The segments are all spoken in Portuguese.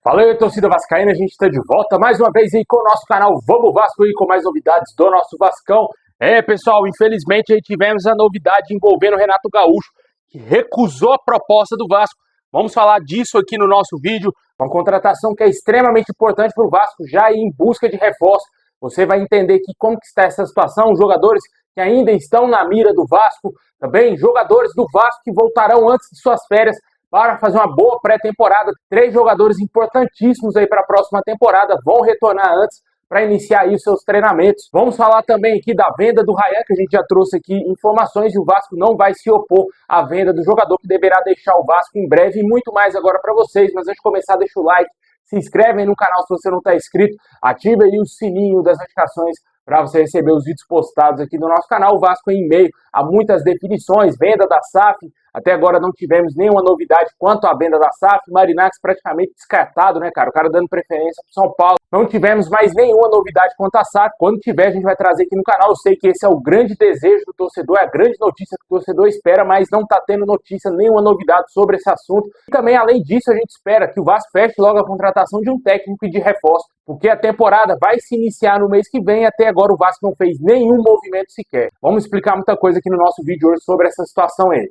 Fala aí, torcida vascaína, a gente está de volta mais uma vez aí com o nosso canal Vamos Vasco aí com mais novidades do nosso Vascão. Pessoal, infelizmente aí tivemos a novidade envolvendo o Renato Gaúcho, que recusou a proposta do Vasco. Vamos falar disso aqui no nosso vídeo, uma contratação que é extremamente importante para o Vasco, já em busca de reforço. Você vai entender aqui como que está essa situação, jogadores que ainda estão na mira do Vasco, também jogadores do Vasco que voltarão antes de suas férias para fazer uma boa pré-temporada. 3 jogadores importantíssimos aí para a próxima temporada vão retornar antes para iniciar aí os seus treinamentos. Vamos falar também aqui da venda do Ryan, que a gente já trouxe aqui informações, e o Vasco não vai se opor à venda do jogador, que deverá deixar o Vasco em breve, e muito mais agora para vocês. Mas antes de começar, deixa o like, se inscreve aí no canal se você não está inscrito, ative aí o sininho das notificações para você receber os vídeos postados aqui no nosso canal. O Vasco em meio a muitas definições, venda da SAF, até agora não tivemos nenhuma novidade quanto à venda da SAF, Marinacci praticamente descartado, né, cara? O cara dando preferência para São Paulo. Não tivemos mais nenhuma novidade quanto à SAF. Quando tiver, a gente vai trazer aqui no canal. Eu sei que esse é o grande desejo do torcedor, é a grande notícia que o torcedor espera, mas não está tendo notícia, nenhuma novidade sobre esse assunto. E também, além disso, a gente espera que o Vasco feche logo a contratação de um técnico e de reforço, porque a temporada vai se iniciar no mês que vem. Até agora o Vasco não fez nenhum movimento sequer. Vamos explicar muita coisa aqui no nosso vídeo hoje sobre essa situação aí.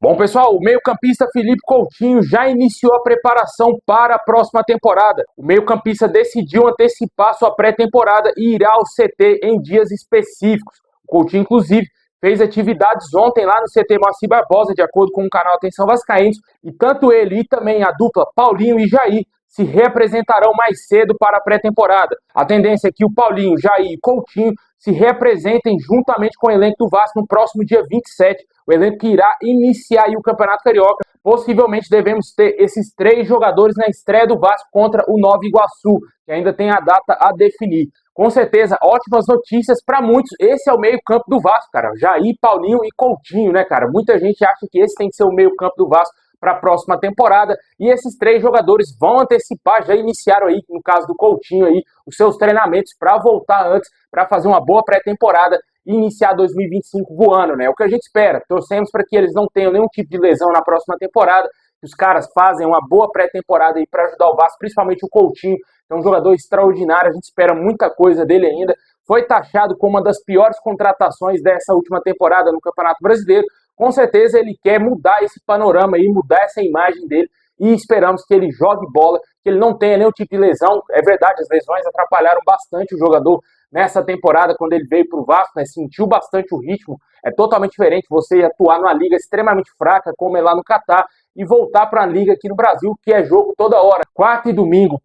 Bom, pessoal, o meio-campista Felipe Coutinho já iniciou a preparação para a próxima temporada. O meio-campista decidiu antecipar sua pré-temporada e irá ao CT em dias específicos. O Coutinho, inclusive, fez atividades ontem lá no CT Moacir Barbosa, de acordo com o canal Atenção Vascaínos, e tanto ele e também a dupla Paulinho e Jair se reapresentarão mais cedo para a pré-temporada. A tendência é que o Paulinho, Jair e Coutinho se reapresentem juntamente com o elenco do Vasco no próximo dia 27, o elenco que irá iniciar aí o Campeonato Carioca. Possivelmente devemos ter esses 3 jogadores na estreia do Vasco contra o Nova Iguaçu, que ainda tem a data a definir. Com certeza, ótimas notícias para muitos. Esse é o meio-campo do Vasco, cara. Jair, Paulinho e Coutinho, né, cara? Muita gente acha que esse tem que ser o meio-campo do Vasco para a próxima temporada, e esses 3 jogadores vão antecipar, já iniciaram aí, no caso do Coutinho aí, os seus treinamentos para voltar antes, para fazer uma boa pré-temporada e iniciar 2025 voando, né? É o que a gente espera. Torcemos para que eles não tenham nenhum tipo de lesão na próxima temporada, que os caras fazem uma boa pré-temporada aí para ajudar o Vasco, principalmente o Coutinho, que é um jogador extraordinário, a gente espera muita coisa dele ainda. Foi taxado como uma das piores contratações dessa última temporada no Campeonato Brasileiro. Com certeza ele quer mudar esse panorama aí, mudar essa imagem dele, e esperamos que ele jogue bola, que ele não tenha nenhum tipo de lesão. É verdade, as lesões atrapalharam bastante o jogador nessa temporada quando ele veio para o Vasco, né? Sentiu bastante o ritmo. É totalmente diferente você atuar numa liga extremamente fraca, como é lá no Catar, e voltar para a liga aqui no Brasil, que é jogo toda hora. Quarta e domingo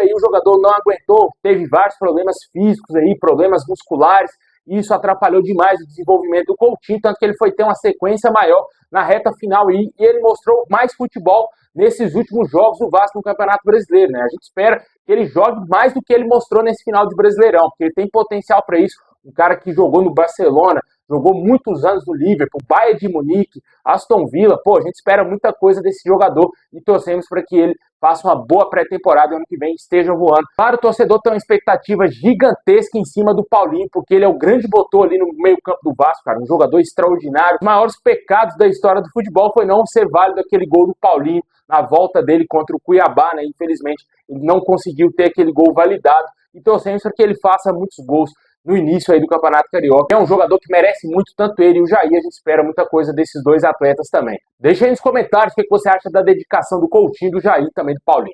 aí o jogador não aguentou, teve vários problemas físicos aí, problemas musculares, e isso atrapalhou demais o desenvolvimento do Coutinho, tanto que ele foi ter uma sequência maior na reta final aí, e ele mostrou mais futebol nesses últimos jogos do Vasco no Campeonato Brasileiro, né? A gente espera que ele jogue mais do que ele mostrou nesse final de Brasileirão, porque ele tem potencial para isso. Um cara que jogou no Barcelona, jogou muitos anos no Liverpool, Bayern de Munique, Aston Villa. Pô, a gente espera muita coisa desse jogador e torcemos para que ele faça uma boa pré-temporada e ano que vem esteja voando. Para o torcedor, tem uma expectativa gigantesca em cima do Paulinho, porque ele é o grande motor ali no meio-campo do Vasco, cara, um jogador extraordinário. Os maiores pecados da história do futebol foi não ser válido aquele gol do Paulinho na volta dele contra o Cuiabá, né? Infelizmente, ele não conseguiu ter aquele gol validado, e torcemos para que ele faça muitos gols no início aí do Campeonato Carioca. É um jogador que merece muito, tanto ele e o Jair. A gente espera muita coisa desses 2 atletas também. Deixa aí nos comentários o que você acha da dedicação do Coutinho, do Jair e também do Paulinho.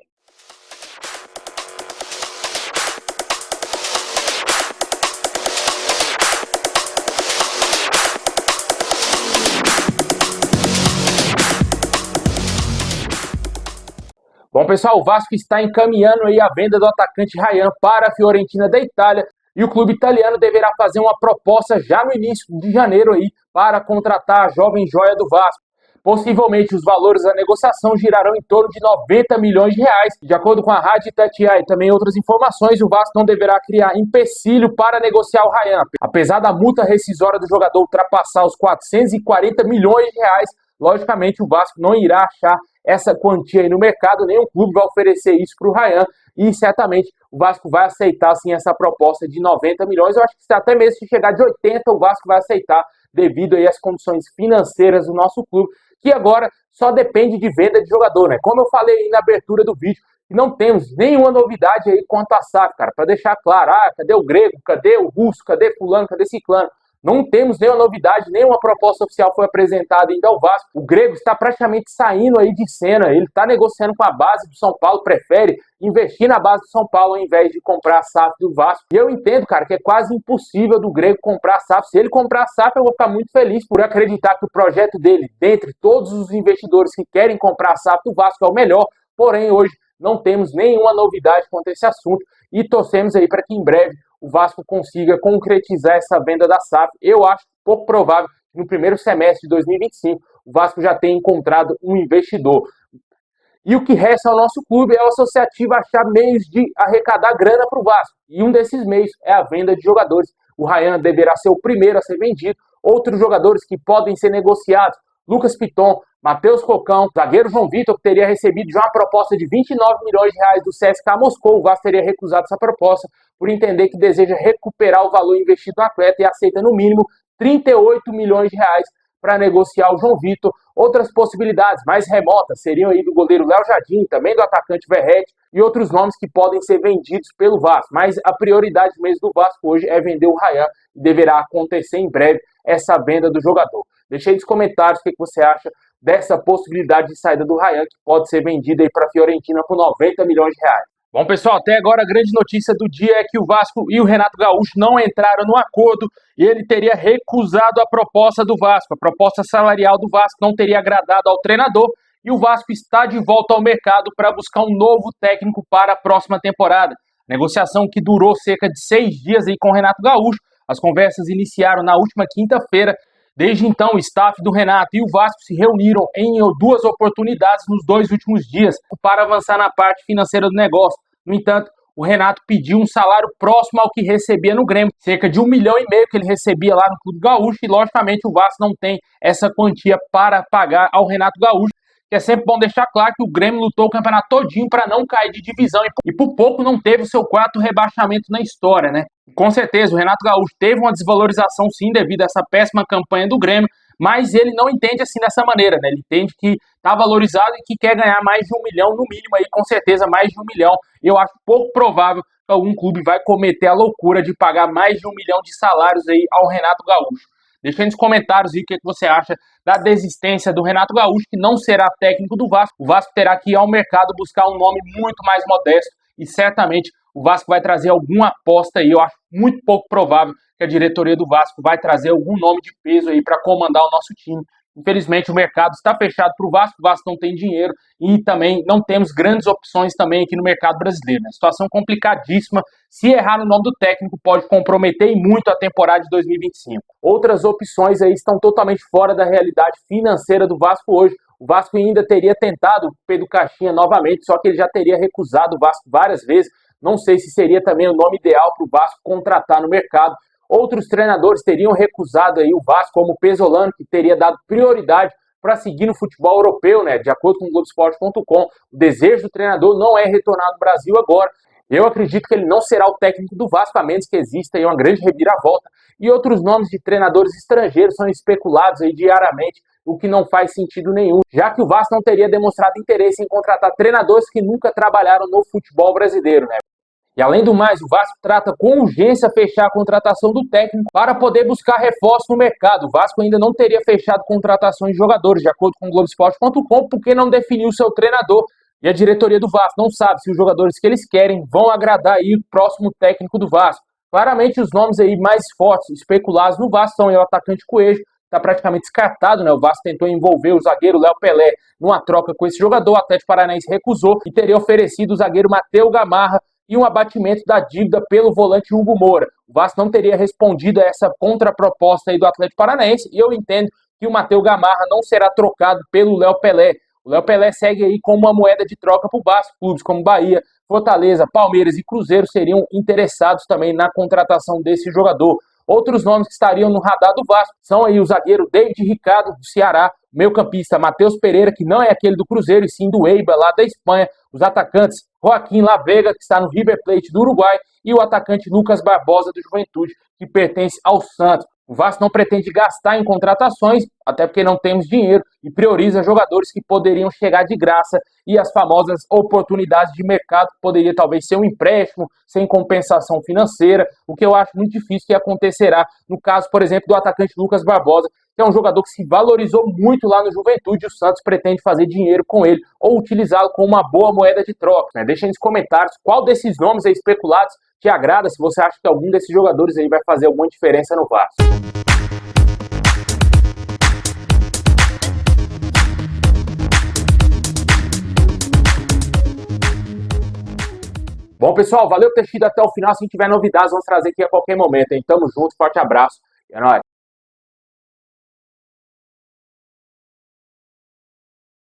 Bom, pessoal, o Vasco está encaminhando aí a venda do atacante Ryan para a Fiorentina da Itália, e o clube italiano deverá fazer uma proposta já no início de janeiro aí para contratar a jovem joia do Vasco. Possivelmente os valores da negociação girarão em torno de 90 milhões de reais. De acordo com a Rádio Itatiaia e também outras informações, o Vasco não deverá criar empecilho para negociar o Ryan. Apesar da multa rescisória do jogador ultrapassar os 440 milhões de reais, logicamente o Vasco não irá achar essa quantia aí no mercado, nenhum clube vai oferecer isso para o Ryan, e certamente o Vasco vai aceitar sim essa proposta de 90 milhões. Eu acho que até mesmo se chegar de 80 o Vasco vai aceitar devido aí às condições financeiras do nosso clube, que agora só depende de venda de jogador, né? Como eu falei aí na abertura do vídeo, não temos nenhuma novidade aí quanto a SAF, cara, para deixar claro, cadê o Grego, cadê o Russo, cadê fulano, cadê ciclano? Não temos nenhuma novidade, nenhuma proposta oficial foi apresentada ainda ao Vasco. O Grego está praticamente saindo aí de cena, ele está negociando com a base do São Paulo, prefere investir na base do São Paulo ao invés de comprar a SAF do Vasco. E eu entendo, cara, que é quase impossível do Grego comprar a SAF. Se ele comprar a SAF, eu vou ficar muito feliz por acreditar que o projeto dele, dentre todos os investidores que querem comprar a SAF do Vasco, é o melhor. Porém, hoje não temos nenhuma novidade quanto a esse assunto e torcemos aí para que em breve o Vasco consiga concretizar essa venda da SAF. Eu acho pouco provável que no primeiro semestre de 2025 o Vasco já tenha encontrado um investidor. E o que resta ao nosso clube é o associativo achar meios de arrecadar grana para o Vasco. E um desses meios é a venda de jogadores. O Ryan deverá ser o primeiro a ser vendido. Outros jogadores que podem ser negociados: Lucas Piton, Matheus Cocão, zagueiro João Vitor, que teria recebido já uma proposta de 29 milhões de reais do CSKA Moscou. O Vasco teria recusado essa proposta por entender que deseja recuperar o valor investido no atleta e aceita no mínimo 38 milhões de reais para negociar o João Vitor. Outras possibilidades mais remotas seriam aí do goleiro Léo Jardim, também do atacante Verratti e outros nomes que podem ser vendidos pelo Vasco. Mas a prioridade mesmo do Vasco hoje é vender o Ryan e deverá acontecer em breve essa venda do jogador. Deixe aí nos comentários o que você acha dessa possibilidade de saída do Ryan, que pode ser vendida aí para a Fiorentina por 90 milhões de reais. Bom, pessoal, até agora a grande notícia do dia é que o Vasco e o Renato Gaúcho não entraram no acordo e ele teria recusado a proposta do Vasco. A proposta salarial do Vasco não teria agradado ao treinador e o Vasco está de volta ao mercado para buscar um novo técnico para a próxima temporada. Negociação que durou cerca de 6 dias aí com o Renato Gaúcho. As conversas iniciaram na última quinta-feira. Desde então, o staff do Renato e o Vasco se reuniram em 2 oportunidades nos 2 últimos dias para avançar na parte financeira do negócio. No entanto, o Renato pediu um salário próximo ao que recebia no Grêmio, cerca de 1,5 milhão que ele recebia lá no Clube Gaúcho, e logicamente o Vasco não tem essa quantia para pagar ao Renato Gaúcho, que é sempre bom deixar claro que o Grêmio lutou o campeonato todinho para não cair de divisão e por pouco não teve o seu 4º rebaixamento na história, né? Com certeza, o Renato Gaúcho teve uma desvalorização sim devido a essa péssima campanha do Grêmio, mas ele não entende assim dessa maneira, né? Ele entende que está valorizado e que quer ganhar mais de 1 milhão, no mínimo aí, com certeza mais de 1 milhão. Eu acho pouco provável que algum clube vai cometer a loucura de pagar mais de 1 milhão de salários aí ao Renato Gaúcho. Deixa aí nos comentários aí o que você acha da desistência do Renato Gaúcho, que não será técnico do Vasco. O Vasco terá que ir ao mercado buscar um nome muito mais modesto e certamente o Vasco vai trazer alguma aposta aí. Eu acho muito pouco provável que a diretoria do Vasco vai trazer algum nome de peso aí para comandar o nosso time. Infelizmente o mercado está fechado para o Vasco não tem dinheiro e também não temos grandes opções também aqui no mercado brasileiro, né? Situação complicadíssima. Se errar no nome do técnico pode comprometer muito a temporada de 2025. Outras opções aí estão totalmente fora da realidade financeira do Vasco hoje. O Vasco ainda teria tentado o Pedro Caixinha novamente, só que ele já teria recusado o Vasco várias vezes. Não sei se seria também o nome ideal para o Vasco contratar no mercado. Outros treinadores teriam recusado aí o Vasco, como o Pesolano, que teria dado prioridade para seguir no futebol europeu, né? De acordo com o Globoesporte.com, o desejo do treinador não é retornar ao Brasil agora. Eu acredito que ele não será o técnico do Vasco, a menos que exista aí uma grande reviravolta. E outros nomes de treinadores estrangeiros são especulados aí diariamente, o que não faz sentido nenhum, já que o Vasco não teria demonstrado interesse em contratar treinadores que nunca trabalharam no futebol brasileiro, né? E além do mais, o Vasco trata com urgência fechar a contratação do técnico para poder buscar reforço no mercado. O Vasco ainda não teria fechado contratações de jogadores, de acordo com o Globoesporte.com, porque não definiu o seu treinador. E a diretoria do Vasco não sabe se os jogadores que eles querem vão agradar aí o próximo técnico do Vasco. Claramente os nomes aí mais fortes, especulados no Vasco, são o atacante Coelho, está praticamente descartado, né? O Vasco tentou envolver o zagueiro Léo Pelé numa troca com esse jogador, o Atlético Paranaense recusou e teria oferecido o zagueiro Matheus Gamarra e um abatimento da dívida pelo volante Hugo Moura. O Vasco não teria respondido a essa contraproposta aí do Atlético Paranaense e eu entendo que o Matheus Gamarra não será trocado pelo Léo Pelé. O Léo Pelé segue aí como uma moeda de troca para o Vasco. Clubes como Bahia, Fortaleza, Palmeiras e Cruzeiro seriam interessados também na contratação desse jogador. Outros nomes que estariam no radar do Vasco são aí o zagueiro David Ricardo, do Ceará, o meio-campista Matheus Pereira, que não é aquele do Cruzeiro, e sim do Eibar, lá da Espanha, os atacantes Joaquim Lavega, que está no River Plate do Uruguai, e o atacante Lucas Barbosa, do Juventude, que pertence ao Santos. O Vasco não pretende gastar em contratações, até porque não temos dinheiro, e prioriza jogadores que poderiam chegar de graça e as famosas oportunidades de mercado, que poderia talvez ser um empréstimo sem compensação financeira, o que eu acho muito difícil que acontecerá no caso, por exemplo, do atacante Lucas Barbosa, que é um jogador que se valorizou muito lá no Juventude, e o Santos pretende fazer dinheiro com ele ou utilizá-lo como uma boa moeda de troca, né? Deixa aí nos comentários qual desses nomes aí especulados te agrada, se você acha que algum desses jogadores aí vai fazer alguma diferença no Vasco. Bom, pessoal, valeu por ter assistido até o final. Se tiver novidades, vamos trazer aqui a qualquer momento, hein? Tamo junto, forte abraço e é nóis.